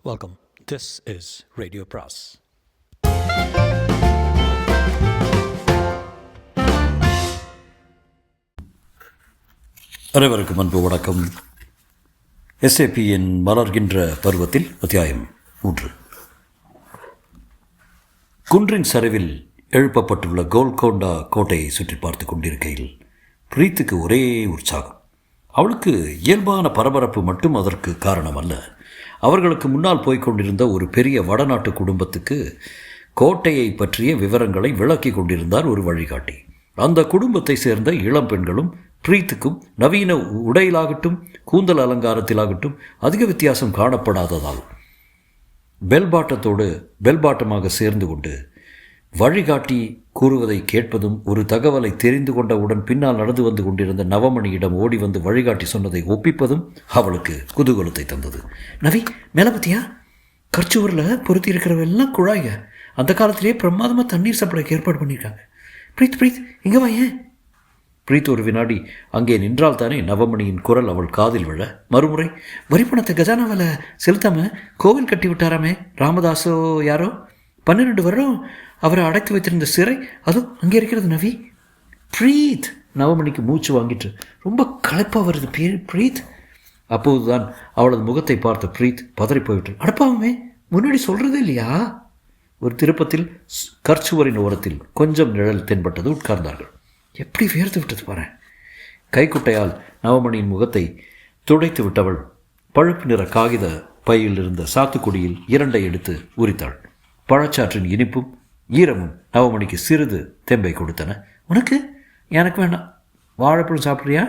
Welcome. This is Radio Pras. அனைவருக்கும் அன்பு வணக்கம். எஸ்ஏபியின் மலர்கின்ற பருவத்தில் அத்தியாயம் 3. குன்றின் சரிவில் எழுப்பப்பட்டுள்ள கோல்கொண்டா கோட்டையை சுற்றி பார்த்து கொண்டிருக்கையில் பிரீத்துக்கு ஒரே உற்சாகம். அவளுக்கு இயல்பான பரபரப்பு மட்டும் அதற்கு காரணம் அல்ல. அவர்களுக்கு முன்னால் போய்கொண்டிருந்த ஒரு பெரிய வடநாட்டு குடும்பத்துக்கு கோட்டையை பற்றிய விவரங்களை விளக்கி கொண்டிருந்தார் ஒரு வழிகாட்டி. அந்த குடும்பத்தை சேர்ந்த இளம் பெண்களும் பிரீத்துக்கும் நவீன உடையிலாகட்டும் கூந்தல் அலங்காரத்திலாகட்டும் அதிக வித்தியாசம் காணப்படாததால் பெல்பாட்டமாக சேர்ந்து கொண்டு வழிகாட்டி கூறுவதை கேட்பதும் ஒரு தகவலை தெரிந்து கொண்டவுடன் பின்னால் நடந்து வந்து கொண்டிருந்த நவமணியிடம் ஓடி வந்து வழிகாட்டி சொன்னதை ஒப்பிப்பதும் அவளுக்கு குதூகலத்தை தந்தது. நவி மேலபத்தியா கர்ச்சூரில் பொருத்தி இருக்கிறவெல்லாம் குழாய்க. அந்த காலத்திலே பிரமாதமாக தண்ணீர் சப்ளைக்கு ஏற்பாடு பண்ணியிருக்காங்க. பிரீத் இங்கே வாயேன். பிரீத் ஒரு வினாடி அங்கே நின்றால் தானே நவமணியின் குரல் அவள் காதில் விழ மறுமுறை வரிப்பணத்தை கஜானாவில் செலுத்தாம கோவில் கட்டி விட்டாராமே ராமதாஸோ யாரோ. 12 வருடம் அவரை அடைத்து வைத்திருந்த சிறை அதுவும் அங்கே இருக்கிறது. நவி பிரீத். நவமணிக்கு மூச்சு வாங்கிட்டு ரொம்ப களைப்பாக வருது பிரீத். அப்போதுதான் அவளது முகத்தை பார்த்த பிரீத் பதறி போய்விட்டு அடப்பாவுமே முன்னாடி சொல்கிறதே இல்லையா. ஒரு திருப்பத்தில் கற்சுவரின் ஓரத்தில் கொஞ்சம் நிழல் தென்பட்டது. உட்கார்ந்தார்கள். எப்படி வேர்த்து விட்டது பாரு. கைக்குட்டையால் நவமணியின் முகத்தை துடைத்து விட்டவள் பழுப்பு நிற காகித பையில் இருந்த சாத்துக்குடியில் 2 எடுத்து உரித்தாள். பழச்சாற்றின் இனிப்பும் ஈரமும் நவமணிக்கு சிறிது தெம்பை கொடுத்தன. உனக்கு? எனக்கு வேண்டாம். வாழைப்பழம் சாப்பிட்றியா?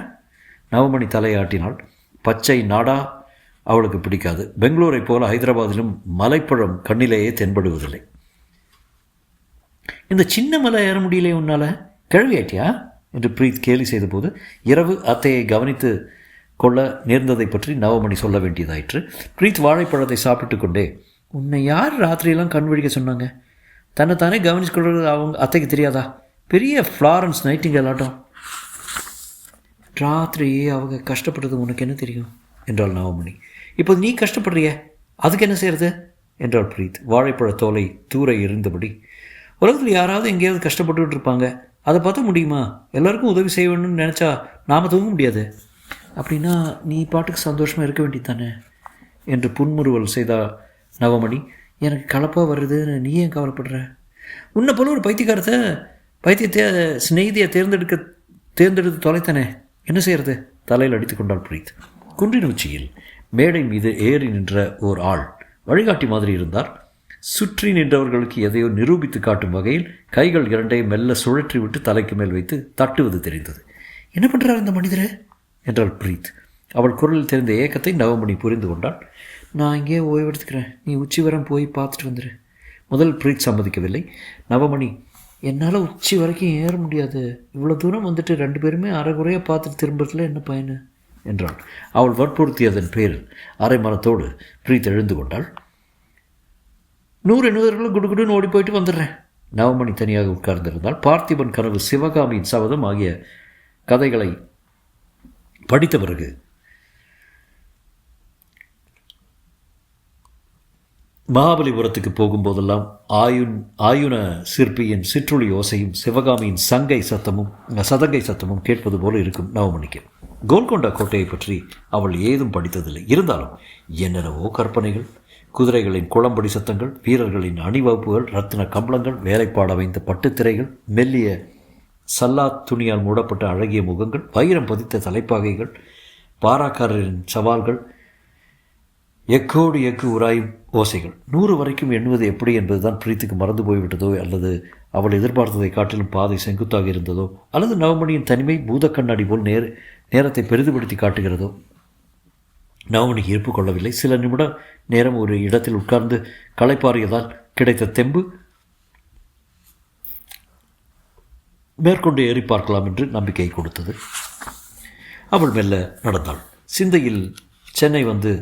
நவமணி தலையாட்டினாள். பச்சை நாடா அவளுக்கு பிடிக்காது. பெங்களூரை போல ஹைதராபாத்திலும் மலைப்பழம் கண்ணிலேயே தென்படுவதில்லை. இந்த சின்ன மலை ஏற முடியலையே உன்னால், கிழவி ஆயிட்டியா என்று பிரீத் கேலி செய்தபோது இரவு அத்தையை கவனித்து கொள்ள நேர்ந்ததை பற்றி நவமணி சொல்ல வேண்டியதாயிற்று. பிரீத் வாழைப்பழத்தை சாப்பிட்டு கொண்டே, உன்னை யார் ராத்திரியெல்லாம் கண் விழிக்க சொன்னாங்க? தன்னைத்தானே கவனிச்சு கொள்வது அவங்க அத்தைக்கு தெரியாதா? பெரிய ஃப்ளாரன்ஸ் நைட்டிங்கேல் ஆட்டம். ராத்திரி அவங்க கஷ்டப்படுறது உனக்கு என்ன தெரியும் என்றாள் நவமணி. இப்போது நீ கஷ்டப்படுறிய, அதுக்கு என்ன செய்கிறது என்றாள் பிரீத் வாழைப்பழ தோலை தூர எறிந்தபடி. உலகத்தில் யாராவது எங்கேயாவது கஷ்டப்பட்டுக்கிட்டு இருப்பாங்க, அதை பார்த்த முடியுமா? எல்லாருக்கும் உதவி செய்ய வேணும்னு நினச்சா நாம் தூங்க முடியாது. அப்படின்னா நீ பாட்டுக்கு சந்தோஷமாக இருக்க வேண்டியது தானே என்று புன்முறுவல் செய்தா நவமணி. எனக்கு கலப்பாக வருது, நீ ஏன் கவலைப்படுற? உன்னை போல ஒரு பைத்தியத்தை ஸ்நேகிதியை தேர்ந்தெடுத்து தொலைத்தானே, என்ன செய்கிறது? தலையில் அடித்து கொண்டாள் பிரீத். குன்றின் உச்சியில் மேடை மீது ஏறி நின்ற ஓர் ஆள் வழிகாட்டி மாதிரி இருந்தார். சுற்றி நின்றவர்களுக்கு எதையோ நிரூபித்து காட்டும் வகையில் கைகள் 2ஐயும் மெல்ல சுழற்றி விட்டு தலைக்கு மேல் வைத்து தட்டுவது தெரிந்தது. என்ன பண்ணுறார் இந்த மனிதரே என்றாள் பிரீத். அவள் குரலில் தெரிந்த ஏக்கத்தை நவமணி புரிந்து கொண்டாள். நான் இங்கே ஓய்வெடுத்துக்கிறேன், நீ உச்சி வரம் போய் பார்த்துட்டு வந்துடு. முதல் பிரீத் சம்மதிக்கவில்லை. நவமணி, என்னால் உச்சி வரைக்கும் ஏற முடியாது. இவ்வளோ தூரம் வந்துட்டு 2 பேருமே அரைகுறையாக பார்த்துட்டு திரும்புறதுல என்ன பயனு என்றாள். அவள் வற்புறுத்தியதன் பேரில் அரை மனத்தோடு பிரீத் எழுந்து கொண்டாள். 100 குடுகுடுன்னு ஓடி போயிட்டு வந்துடுறேன். நவமணி தனியாக உட்கார்ந்திருந்தால் பார்த்திபன் கனவு, சிவகாமியின் சபதம் ஆகிய கதைகளை படித்த பிறகு மகாபலிபுரத்துக்கு போகும்போதெல்லாம் ஆயுன சிற்பியின் சிற்றுளி ஓசையும் சிவகாமியின் சதங்கை சத்தமும் கேட்பது போல இருக்கும் நவமணிக்கு. கோல்கொண்டா கோட்டையை பற்றி அவள் ஏதும் படித்ததில்லை. இருந்தாலும் என்னென்னவோ கற்பனைகள். குதிரைகளின் குளம்படி சத்தங்கள், வீரர்களின் அணிவகுப்புகள், ரத்தின கம்பளங்கள், வேலைப்பாட வைத்த பட்டுத்திரைகள், மெல்லிய சல்லா துணியால் மூடப்பட்ட அழகிய முகங்கள், வைரம் பதித்த தலைப்பாகைகள், பாராக்காரரின் சவால்கள், எக்கு உராயும் ஓசைகள். 100 வரைக்கும் எண்ணுவது எப்படி என்பதுதான் பிரீத்துக்கு மறந்து போய்விட்டதோ, அல்லது அவள் எதிர்பார்த்ததை காட்டிலும் பாதை செங்குத்தாக இருந்ததோ, அல்லது நவமணியின் தனிமை பூத கண்ணாடி போல் நேரத்தை பெரிதுபடுத்தி காட்டுகிறதோ. நவமணி ஈர்ப்பு கொள்ளவில்லை. சில நிமிட நேரம் ஒரு இடத்தில் உட்கார்ந்து களைப்பாறியதால் கிடைத்த தெம்பு மேற்கொண்டு ஏறி பார்க்கலாம் என்று நம்பிக்கை கொடுத்தது. அவள் மெல்ல நடந்தாள். சிந்தையில் சென்னை வந்து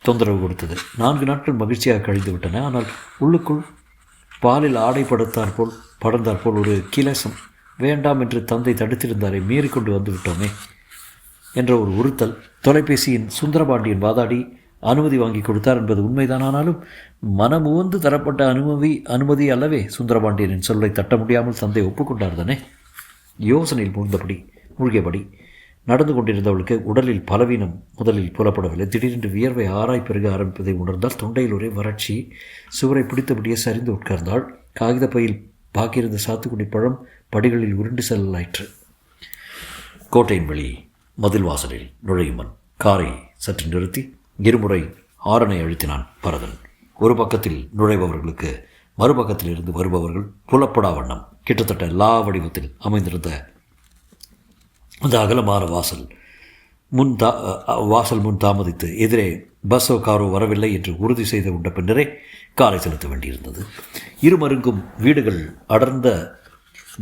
தொந்தரவு கொடுத்தது. 4 நாட்கள் மகிழ்ச்சியாக கழிந்து விட்டன. ஆனால் உள்ளுக்குள் பாலில் ஆடை படர்ந்தாற் போல் ஒரு கிலேசம். வேண்டாம் என்று தந்தை தடுத்திருந்தாரை மீறிக்கொண்டு வந்து விட்டோமே என்ற ஒரு உறுத்தல். தொலைபேசியின் சுந்தரபாண்டியன் வாதாடி அனுமதி வாங்கி கொடுத்தார் என்பது உண்மைதான். ஆனாலும் மனமுவந்து தரப்பட்ட அனுமதி அல்லவே. சுந்தரபாண்டியனின் சொல்லை தட்ட முடியாமல் தந்தை ஒப்புக்கொண்டார் தானே. யோசனையில் மூழ்கியபடி நடந்து கொண்டிருந்தவளுக்கு உடலில் பலவீனம் முதலில் புலப்படவில்லை. திடீரென்று வியர்வை ஆராய் பெருக ஆரம்பிப்பதை உணர்ந்தால் தொண்டையில் ஒரே வறட்சி. சுவரை பிடித்தபடியே சரிந்து உட்கார்ந்தாள். காகித பையில் பாக்கியிருந்த சாத்துக்குடி பழம் படிகளில் உருண்டு செல்லலாயிற்று. கோட்டையின் வெளி மதில் வாசலில் நுழையும் முன் காரை சற்று நிறுத்தி இருமுறை ஆரனை அழுத்தினான் பரதன். ஒரு பக்கத்தில் நுழைபவர்களுக்கு மறுபக்கத்தில் இருந்து வருபவர்கள் புலப்படா வண்ணம் கிட்டத்தட்ட லா வடிவத்தில் அமைந்திருந்த அந்த அகலமான வாசல் முன் தாமதித்து எதிரே பஸ்ஸோ காரோ வரவில்லை என்று உறுதி செய்து கொண்ட பின்னரே காரை செலுத்த வேண்டியிருந்தது. இருமருங்கும் வீடுகள் அடர்ந்த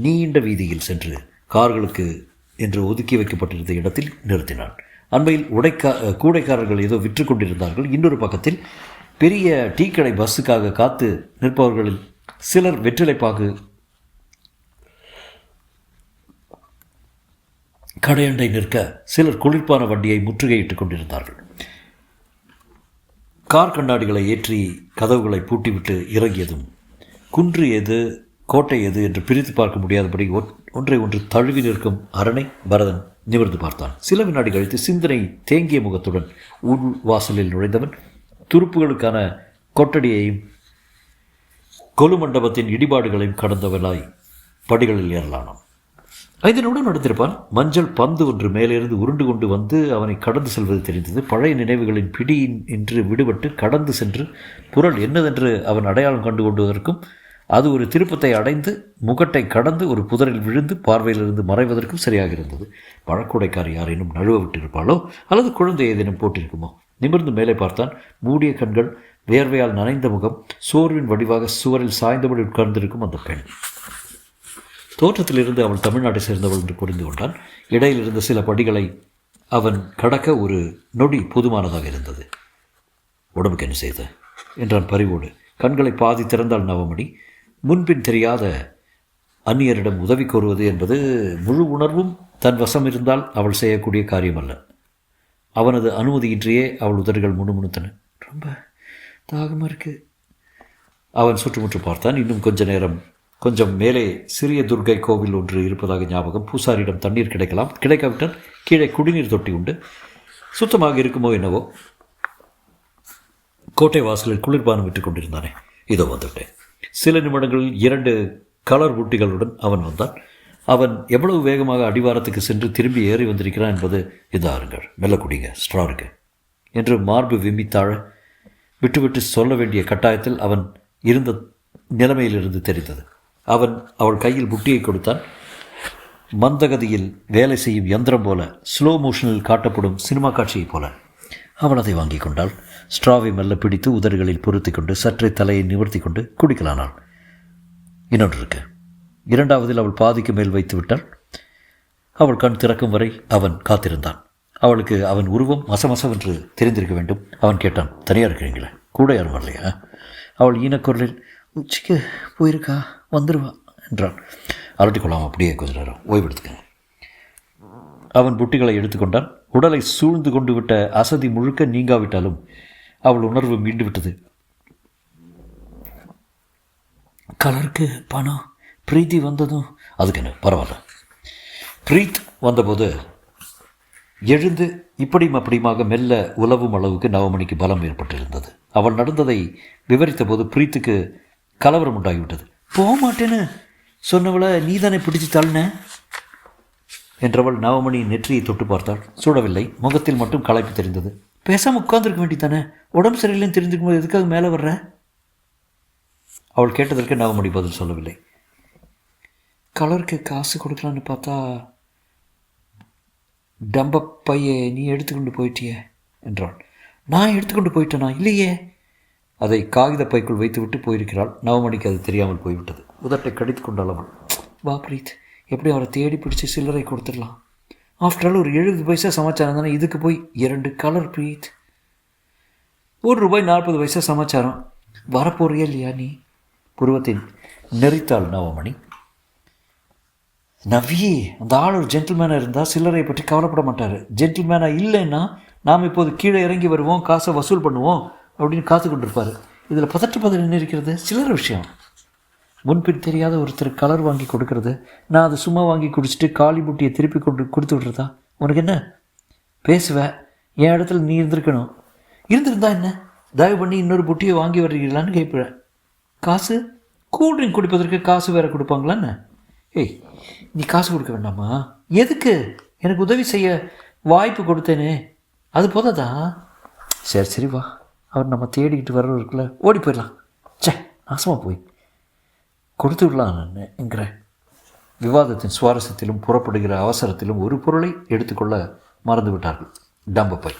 நீண்ட வீதியில் சென்று கார்களுக்கு என்று ஒதுக்கி வைக்கப்பட்டிருந்த இடத்தில் நிறுத்தினான். அண்மையில் கூடைக்காரர்கள் ஏதோ விற்று கொண்டிருந்தார்கள். இன்னொரு பக்கத்தில் பெரிய டீ கடை பஸ்ஸுக்காக காத்து நிற்பவர்களில் சிலர் வெற்றிலைப்பாகு கடையண்டை நிற்க சிலர் குளிர்பான வண்டியை முற்றுகையிட்டுக் கொண்டிருந்தார்கள். கார் கண்ணாடிகளை ஏற்றி கதவுகளை பூட்டிவிட்டு இறங்கியதும் குன்று எது கோட்டை எது என்று பிரித்து பார்க்க முடியாதபடி ஒன்றை ஒன்று தழுவி நிற்கும் அரணை பரதன் நிமிர்ந்து பார்த்தான். சில வினாடி கழித்து சிந்தனை தேங்கிய முகத்துடன் உள் வாசலில் நுழைந்தவன் துருப்புகளுக்கான கொட்டடியையும் கொலு மண்டபத்தின் இடிபாடுகளையும் கடந்தவனாய் படிகளில் ஏறலானான். 5 நிமிடம் நடந்திருப்பான். மஞ்சள் பந்து ஒன்று மேலிருந்து உருண்டு கொண்டு வந்து அவனை கடந்து செல்வது தெரிந்தது. பழைய நினைவுகளின் பிடியின் என்று விடுபட்டு கடந்து சென்று புரள் என்னதென்று அவன் அடையாளம் கண்டு கொண்டுவதற்கும் அது ஒரு திருப்பத்தை அடைந்து முகட்டை கடந்து ஒரு புதரில் விழுந்து பார்வையிலிருந்து மறைவதற்கும் சரியாக இருந்தது. பழக்கூடைக்காரி யாரேனும் நழுவ விட்டிருப்பாளோ அல்லது குழந்தை ஏதேனும் போட்டிருக்குமோ? நிமிர்ந்து மேலே பார்த்தான். மூடிய கண்கள், வேர்வையால் நனைந்த முகம், சோர்வின் வடிவாக சுவரில் சாய்ந்தபடி உட்கார்ந்திருக்கும் அந்த பெண். தோற்றத்திலிருந்து அவள் தமிழ்நாட்டை சேர்ந்தவள் என்று புரிந்து கொண்டான். இடையில் இருந்த சில படிகளை அவன் கடக்க ஒரு நொடி போதுமானதாக இருந்தது. உடம்புக்கு என்ன செய்த என்றான் பரிவோடு. கண்களை பாதி திறந்தாள் நவமணி. முன்பின் தெரியாத அந்நியரிடம் உதவி கோருவது என்பது முழு உணர்வும் தன் வசம் இருந்தால் அவள் செய்யக்கூடிய காரியம் அல்ல. அவனது அனுமதியின்றியே அவள் உதடுகள் முணுமுணுத்தன. ரொம்ப தாகமாக இருக்கு. அவன் சுற்றுமுற்று பார்த்தான். இன்னும் கொஞ்சம் மேலே சிறிய துர்க்கை கோவில் ஒன்று இருப்பதாக ஞாபகம். பூசாரியிடம் தண்ணீர் கிடைக்கலாம். கிடைக்காவிட்டால் கீழே குடிநீர் தொட்டி உண்டு. சுத்தமாக இருக்குமோ என்னவோ. கோட்டை வாசலில் குளிர்பானம் விட்டுக் கொண்டிருந்தானே. இதோ வந்துவிட்டேன். சில நிமிடங்களில் 2 கலர் ஊட்டிகளுடன் அவன் வந்தான். அவன் எவ்வளவு வேகமாக அடிவாரத்துக்கு சென்று திரும்பி ஏறி வந்திருக்கிறான் என்பது இதாருங்கள், மெல்ல குடிங்க, ஸ்ட்ரா இருக்கு என்று மார்பு விம்மித்தாழ விட்டுவிட்டு சொல்ல வேண்டிய கட்டாயத்தில் அவன் இருந்த நிலைமையிலிருந்து தெரிந்தது. அவன் அவள் கையில் புட்டியை கொடுத்தான். மந்தகதியில் வேலை செய்யும் யந்திரம் போல, ஸ்லோ மோஷனில் காட்டப்படும் சினிமா காட்சியைப் போல. அவள் அதை வாங்கி கொண்டாள். ஸ்ட்ராவை மெல்ல பிடித்து உதடுகளில் பொருத்தி கொண்டு சற்றே தலையை நிவர்த்தி கொண்டு குடிக்கலானாள். இன்னொன்று இருக்கு. 2வதில் அவள் பாதிக்கு மேல் வைத்து விட்டாள். அவள் கண் திறக்கும் வரை அவன் காத்திருந்தான். அவளுக்கு அவன் உருவம் மசமசவென்று தெரிந்திருக்க வேண்டும். அவன் கேட்டான், தனியாக இருக்கிறீங்களே, கூட யாரும் வரலையா? அவள் ஈனக்குரலில், உச்சிக்கு போயிருக்கா, வந்துடுவா என்றான். அலட்டிக்கொள்ளாமல் அப்படியே கொஞ்ச நேரம் ஓய்வெடுத்துக்கங்க. அவன் புட்டிகளை எடுத்துக்கொண்டான். உடலை சூழ்ந்து கொண்டு விட்ட அசதி முழுக்க நீங்காவிட்டாலும் அவள் உணர்வு மீண்டு விட்டது. கலருக்கு பணம், பிரீத்தி வந்ததும் அதுக்கு என்ன பரவாயில்ல. பிரீத் வந்தபோது எழுந்து இப்படியும் அப்படியுமாக மெல்ல உலவும் அளவுக்கு நவமணிக்கு பலம் ஏற்பட்டிருந்தது. அவள் நடந்ததை விவரித்த போது பிரீத்துக்கு கலவரம் உண்டாகிவிட்டது. போக மாட்டேன்னு சொன்னவளை நீதானே பிடிச்சு தள்ளின என்றவள் நவமணி நெற்றியை தொட்டு பார்த்தாள். சூடவில்லை. முகத்தில் மட்டும் களைப்பு தெரிந்தது. பேசாமல் உட்கார்ந்துருக்க வேண்டித்தானே, உடம்பு சரியில்லைன்னு தெரிஞ்சுக்கும் போது எதுக்காக மேலே வர்ற? அவள் கேட்டதற்கு நவமணி பதில் சொல்லவில்லை. கலருக்கு காசு கொடுக்கலான்னு பார்த்தா டம்ப பையை நீ எடுத்துக்கொண்டு போயிட்டியே என்றாள். நான் எடுத்துக்கொண்டு போயிட்டேனா? இல்லையே. அதை காகித பைக்குள் வைத்துவிட்டு போயிருக்கிறாள். நவமணிக்கு அது தெரியாமல் போய்விட்டது. உதட்டை கடித்து கொண்டாள் அவள். வா பிரீத், எப்படி அவரை தேடி பிடிச்சி சில்லறை கொடுத்துடலாம். ஆஃப்டர் ஆல் ஒரு 70 பைசா சமாச்சாரம் தானே, இதுக்கு போய் 2 கலர் பிரீத். ₹1.40 சமாச்சாரம். வரப்போறியா இல்லையா நீ? புருவத்தின் நெறித்தாள் நவமணி. நவ்வி, அந்த ஆள் ஒரு ஜென்டில்மேனாக இருந்தால் சில்லறையை பற்றி கவலைப்பட மாட்டார். ஜென்டில்மேனாக இல்லைன்னா நாம் இப்போது கீழே இறங்கி வருவோம், காசை வசூல் பண்ணுவோம் அப்படின்னு காத்து கொண்டிருப்பார். இதில் பதற்று என்ன இருக்கிறது? சில்லற விஷயம். முன்பின் தெரியாத ஒருத்தர் கலர் வாங்கி கொடுக்கறது, நான் அதை சும்மா வாங்கி குடிச்சிட்டு காலி புட்டியை திருப்பி கொடுத்து விட்றதா? உனக்கு என்ன? பேசுவேன். என் இடத்துல நீ இருந்திருந்தா என்ன? தயவு பண்ணி இன்னொரு புட்டியை வாங்கி வர்றீங்களான்னு கேட்பேன். காசு? கூல்ட்ரிங்க் குடிப்பதற்கு காசு வேறு கொடுப்பாங்களான்னு? ஏய், நீ காசு கொடுக்க வேண்டாமா? எதுக்கு? எனக்கு உதவி செய்ய வாய்ப்பு கொடுத்தேனே, அது போதாதா? சரி சரி வா, அவர் நம்ம தேடிக்கிட்டு வர்றவருக்குள்ள ஓடி போயிடலாம். சே, நாசமாக போய் கொடுத்து விடலாம் என்கிறேன். விவாதத்தின் சுவாரஸ்யத்திலும் புறப்படுகிற அவசரத்திலும் ஒரு பொருளை எடுத்துக்கொள்ள மறந்து விட்டார்கள். டம்பப்பை.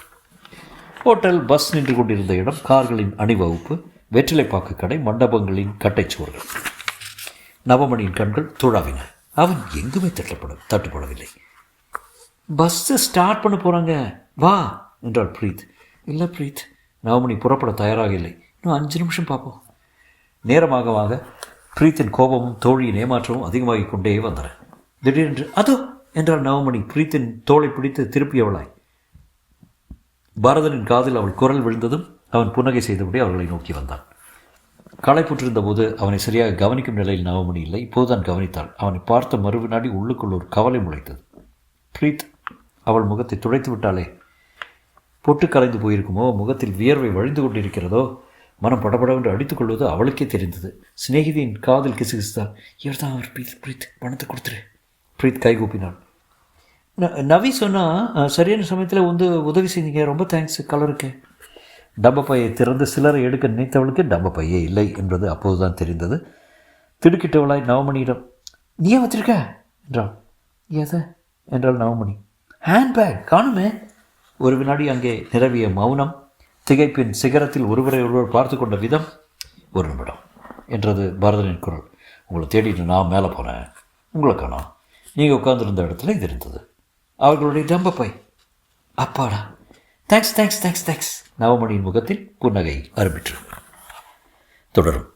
ஹோட்டல், பஸ் நின்று கொண்டிருந்த இடம், கார்களின் அணிவகுப்பு, வெற்றிலைப்பாக்கு கடை, மண்டபங்களின் கட்டைச்சுவர்கள். நவமணியின் கண்கள் துழாவின. அவன் எங்குமே தட்டுப்படவில்லை. பஸ்ஸை ஸ்டார்ட் பண்ண போகிறாங்க, வா என்றாள் பிரீத். இல்லை பிரீத், நவமணி புறப்பட தயாராக இல்லை. இன்னும் 5 நிமிஷம் பார்ப்போம். நேரமாக பிரீத்தின் கோபமும் தோழியின் ஏமாற்றமும் அதிகமாகிக் கொண்டே வந்தன. திடீரென்று அதோ என்றாள் நவமணி பிரீத்தின் தோளை பிடித்து திருப்பியவளாய். பாரதனின் காதில் அவள் குரல் விழுந்ததும் அவன் புன்னகை செய்தபடி அவர்களை நோக்கி வந்தான். களைப்புற்றிருந்த போது அவனை சரியாக கவனிக்கும் நிலையில் நவமணி இல்லை. இப்போதுதான் கவனித்தாள். அவனை பார்த்த மறுவினாடி உள்ளுக்குள் ஒரு கவலை முளைத்தது. பிரீத் அவள் முகத்தை துடைத்து விட்டாளே. பொட்டு கலைந்து போயிருக்குமோ, முகத்தில் வியர்வை வழிந்து கொண்டிருக்கிறதோ, மனம் படபடவென்று அடித்துக்கொள்வது அவளுக்கே தெரிந்தது. சிநேகிதியின் காதில் கிசுகிசுத்தாள். இவர்தான் அவர் பிரீத், பணத்தை கொடுத்துரு. பிரீத் கைகூப்பினாள். நவி சொன்னால் சரியான சமயத்தில் உதவி செய்தீங்க, ரொம்ப தேங்க்ஸ். கலருக்கு. டப்பப்பையை திறந்து சிலரை எடுக்க நினைத்தவளுக்கு டப்பப்பையே இல்லை என்பது அப்போதுதான் தெரிந்தது. திடுக்கிட்டவளாய் நவமணியிடம், நீ ஏன் வச்சிருக்க என்றாள். எதை என்றாள் நவமணி. ஹேண்ட்பேக் காணுமே. ஒரு வினாடி அங்கே நிரவிய மௌனம், திகைப்பின் சிகரத்தில் ஒருவரை ஒருவர் பார்த்து கொண்ட விதம். ஒரு நிமிடம் என்றது பாரதனின் குரல். உங்களை தேடிட்டு நான் மேலே போனேன், உங்களை காணோம். நீங்கள் உட்கார்ந்துருந்த இடத்துல இது இருந்தது. அவர்களுடைய டம்பப்பை. அப்பாடா, தேங்க்ஸ் தேங்க்ஸ் தேங்க்ஸ் தேங்க்ஸ். நவமணியின் முகத்தில் புன்னகை ஆரம்பிற்று. தொடரும்.